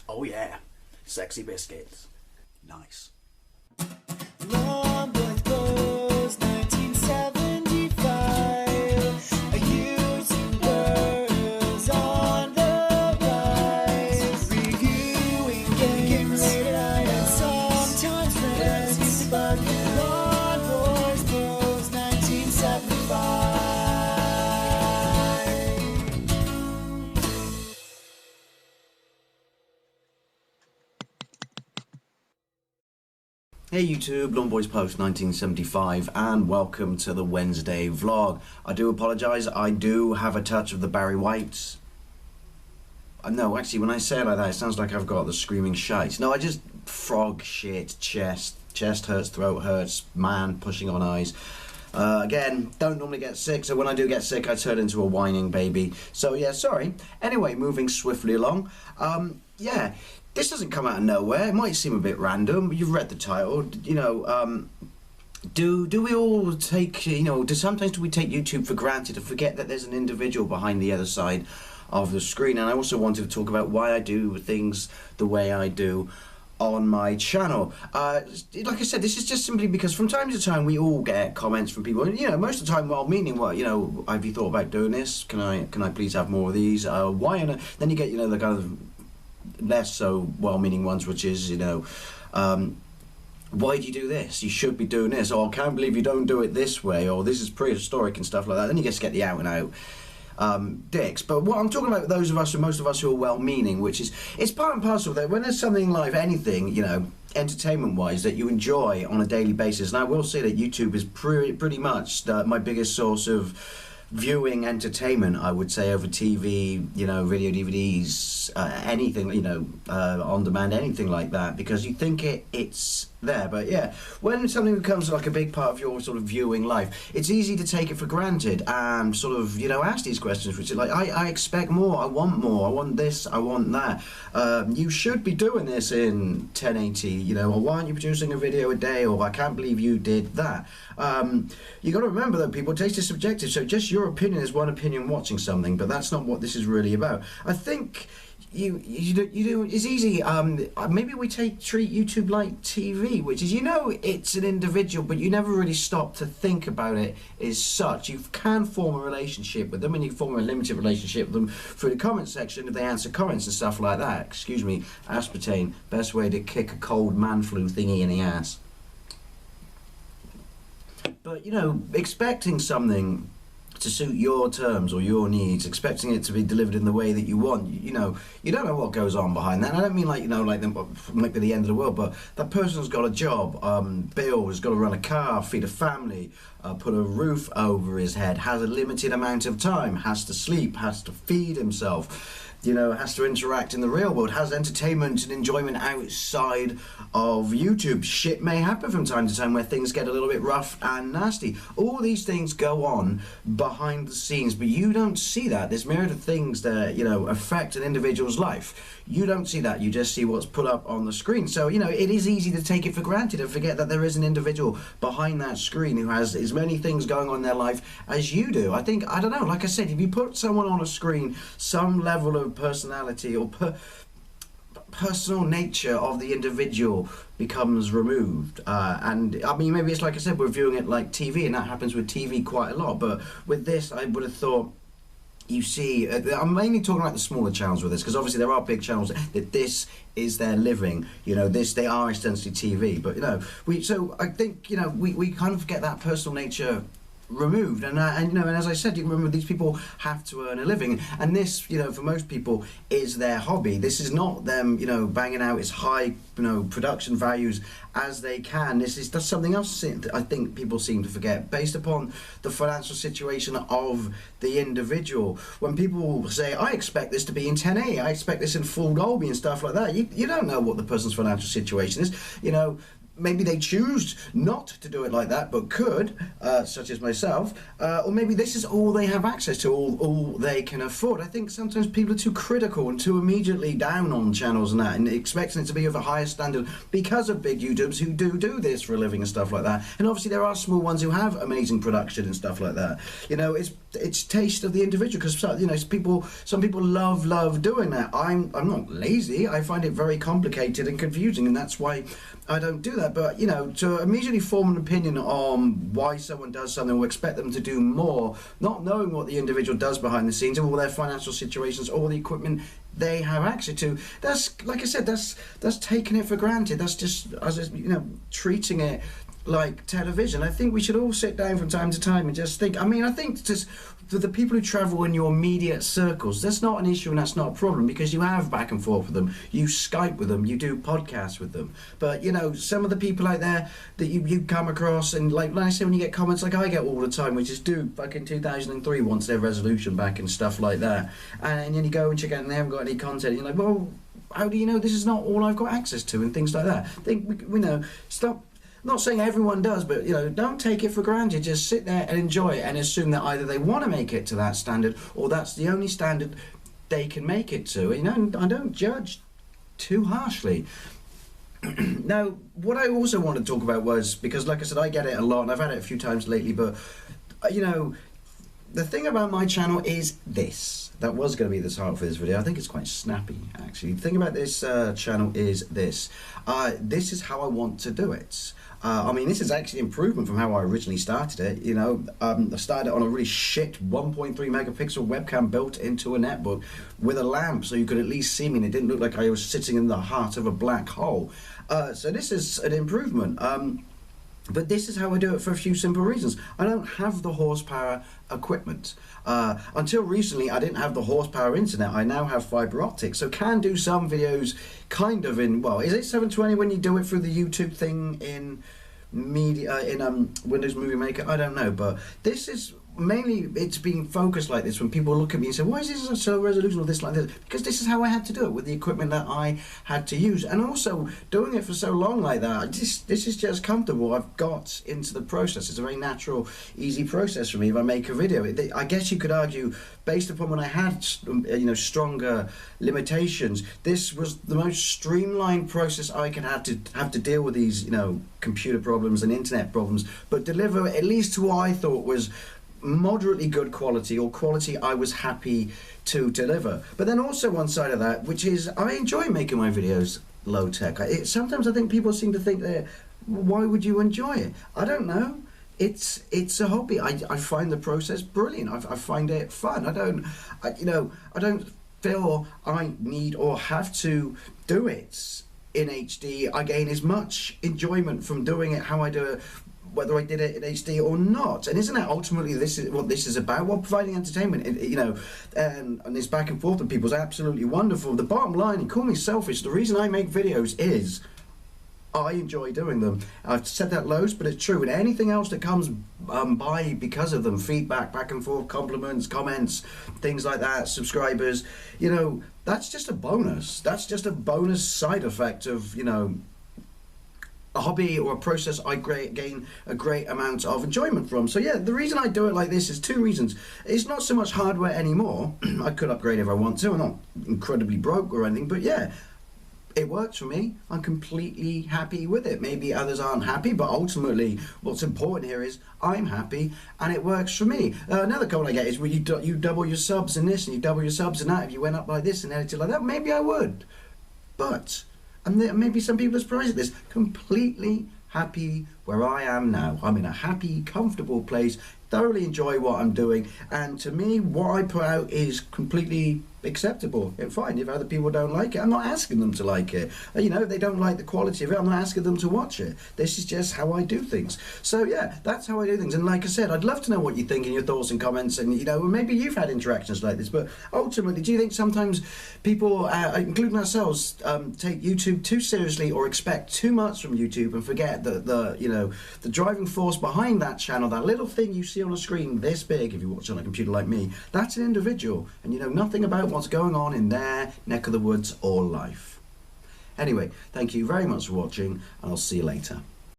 Oh yeah, sexy biscuits. Nice. Long Boy Blues, 1975. A YouTuber who's on the rise. Reviewing games late at night and sometimes friends used to bug him. Long Boys Blues, 1975. Hey YouTube, Lawn Boys Post 1975 and welcome to the Wednesday vlog. I do apologise, I do have a touch of the Barry White. No, actually when I say it like that it sounds like I've got the screaming shite. No, I just frog shit, chest hurts, throat hurts, man pushing on eyes. Again, don't normally get sick, so when I do get sick I turn into a whining baby. So yeah, sorry. Anyway, moving swiftly along. Yeah. This doesn't come out of nowhere. It might seem a bit random, but you've read the title. You know, do we all take, you know, sometimes do we take YouTube for granted and forget that there's an individual behind the other side of the screen? And I also wanted to talk about why I do things the way I do on my channel. Like I said, this is just simply because from time to time we all get comments from people, and you know, most of the time well-meaning. Well, you know, have you thought about doing this? Can I please have more of these? Why? And then you get, you know, the kind of less so well-meaning ones, which is, you know, why do you do this? You should be doing this. Or I can't believe you don't do it this way. Or this is prehistoric and stuff like that. Then you just get the out and out dicks. But what I'm talking about, those of us, or most of us who are well-meaning, which is, it's part and parcel of that. When there's something in life, anything, you know, entertainment-wise, that you enjoy on a daily basis, and I will say that YouTube is pretty much my biggest source of viewing entertainment, I would say, over TV, you know, video, DVDs, anything, you know, on demand, anything like that, because you think it's there. But yeah, when something becomes like a big part of your sort of viewing life, it's easy to take it for granted and sort of, you know, ask these questions, which is like, I expect more, I want this, I want that. You should be doing this in 1080, you know, or why aren't you producing a video a day, or I can't believe you did that. You got to remember that people, taste is subjective, so just your opinion is one opinion watching something, but that's not what this is really about. I think you do it's easy. Maybe we treat YouTube like TV, which is, you know, it's an individual, but you never really stop to think about it as such. You can form a relationship with them, and you form a limited relationship with them through the comment section if they answer comments and stuff like that. Excuse me, aspartame, best way to kick a cold man flu thingy in the ass. But, you know, expecting something to suit your terms or your needs, expecting it to be delivered in the way that you want, you know, you don't know what goes on behind that. And I don't mean like, you know, like them might be the end of the world, but that person's got a job, bills, got to run a car, feed a family, put a roof over his head, has a limited amount of time, has to sleep, has to feed himself, you know, has to interact in the real world, has entertainment and enjoyment outside of YouTube. Shit may happen from time to time where things get a little bit rough and nasty. All these things go on behind the scenes, but you don't see that. There's myriad of things that, you know, affect an individual's life. You don't see that. You just see what's put up on the screen. So, you know, it is easy to take it for granted and forget that there is an individual behind that screen who has as many things going on in their life as you do. I think, I don't know, like I said, if you put someone on a screen, some level of personality or personal nature of the individual becomes removed, and I mean, maybe it's like I said, we're viewing it like TV, and that happens with TV quite a lot, but with this I would have thought, you see, I'm mainly talking about the smaller channels with this, because obviously there are big channels that this is their living, you know, they are essentially TV, but you know, so I think, you know, we kind of get that personal nature removed, and you know, and as I said, you remember, these people have to earn a living, and this, you know, for most people is their hobby. This is not them, you know, banging out as high, you know, production values as they can. That's something else I think people seem to forget, based upon the financial situation of the individual. When people say, I expect this to be in 1080, I expect this in full Dolby and stuff like that, you don't know what the person's financial situation is. You know, maybe they choose not to do it like that, but could, such as myself, or maybe this is all they have access to, all they can afford. I think sometimes people are too critical and too immediately down on channels and that, and expecting it to be of a higher standard because of big YouTubers who do this for a living and stuff like that. And obviously there are small ones who have amazing production and stuff like that. You know, it's taste of the individual, because you know, some people love doing that. I'm not lazy. I find it very complicated and confusing, and that's why I don't do that. But you know, to immediately form an opinion on why someone does something or expect them to do more, not knowing what the individual does behind the scenes, or their financial situations, or the equipment they have access to, that's, like I said, that's taking it for granted. That's just, as you know, treating it like television. I think we should all sit down from time to time and just think. I mean, I think just for the people who travel in your immediate circles, that's not an issue and that's not a problem, because you have back and forth with them, you Skype with them, you do podcasts with them. But you know, some of the people out there that you come across, and like I say, when you get comments like I get all the time, which is, dude, fucking 2003 wants their resolution back and stuff like that, and then you go and check out and they haven't got any content, and you're like, well, how do you know this is not all I've got access to, and things like that. I think, you know, stop. Not saying everyone does, but you know, don't take it for granted. Just sit there and enjoy it, and assume that either they want to make it to that standard, or that's the only standard they can make it to. You know, I don't judge too harshly. Now, what I also want to talk about was, because like I said, I get it a lot, and I've had it a few times lately, but you know, the thing about my channel is this. That was going to be the title for this video. I think it's quite snappy, actually. The thing about this channel is this. This is how I want to do it. I mean, this is actually improvement from how I originally started it. You know, I started it on a really shit 1.3 megapixel webcam built into a netbook with a lamp, so you could at least see me, and it didn't look like I was sitting in the heart of a black hole. So this is an improvement. But this is how I do it for a few simple reasons. I don't have the horsepower equipment. Until recently, I didn't have the horsepower internet. I now have fiber optics, so can do some videos kind of in, well, is it 720 when you do it through the YouTube thing in media, in Windows Movie Maker? I don't know, but this is mainly, it's being focused like this when people look at me and say, why is this so resolution or this like this? Because this is how I had to do it with the equipment that I had to use, and also doing it for so long like that, this is just comfortable. I've got into the process. It's a very natural, easy process for me if I make a video. I guess you could argue, based upon when I had, you know, stronger limitations, this was the most streamlined process I could have to deal with these, you know, computer problems and internet problems, but deliver at least to what I thought was moderately good quality, or quality I was happy to deliver. But then also one side of that, which is I enjoy making my videos low tech. Sometimes I think people seem to think that, why would you enjoy it? I don't know. It's a hobby. I find the process brilliant. I find it fun. I don't feel I need or have to do it in HD. I gain as much enjoyment from doing it how I do it, whether I did it in HD or not. And isn't that ultimately this is what this is about? Well, providing entertainment, you know, and this back and forth with people is absolutely wonderful. The bottom line, and call me selfish, the reason I make videos is I enjoy doing them. I've said that loads, but it's true. And anything else that comes by because of them, feedback, back and forth, compliments, comments, things like that, subscribers, you know, that's just a bonus. That's just a bonus side effect of, you know, a hobby or a process I gain a great amount of enjoyment from. So yeah, the reason I do it like this is two reasons. It's not so much hardware anymore. I could upgrade if I want to. I'm not incredibly broke or anything, but yeah, it works for me. I'm completely happy with it. Maybe others aren't happy, but ultimately what's important here is I'm happy and it works for me. Another comment I get is, well, you double your subs in this and you double your subs in that. If you went up like this and edited like that, maybe I would. But, and maybe some people are surprised at this, completely happy where I am now. I'm in a happy, comfortable place, thoroughly enjoy what I'm doing, and to me, what I put out is completely acceptable and fine. If other people don't like it, I'm not asking them to like it. You know, if they don't like the quality of it, I'm not asking them to watch it. This is just how I do things. So yeah, that's how I do things. And like I said, I'd love to know what you think in your thoughts and comments, and you know, maybe you've had interactions like this, but ultimately, do you think sometimes people, including ourselves, take YouTube too seriously or expect too much from YouTube and forget the you know, the driving force behind that channel, that little thing you see on a screen this big if you watch on a computer like me, that's an individual, and you know nothing about what's going on in their neck of the woods or life. Anyway, thank you very much for watching, and I'll see you later.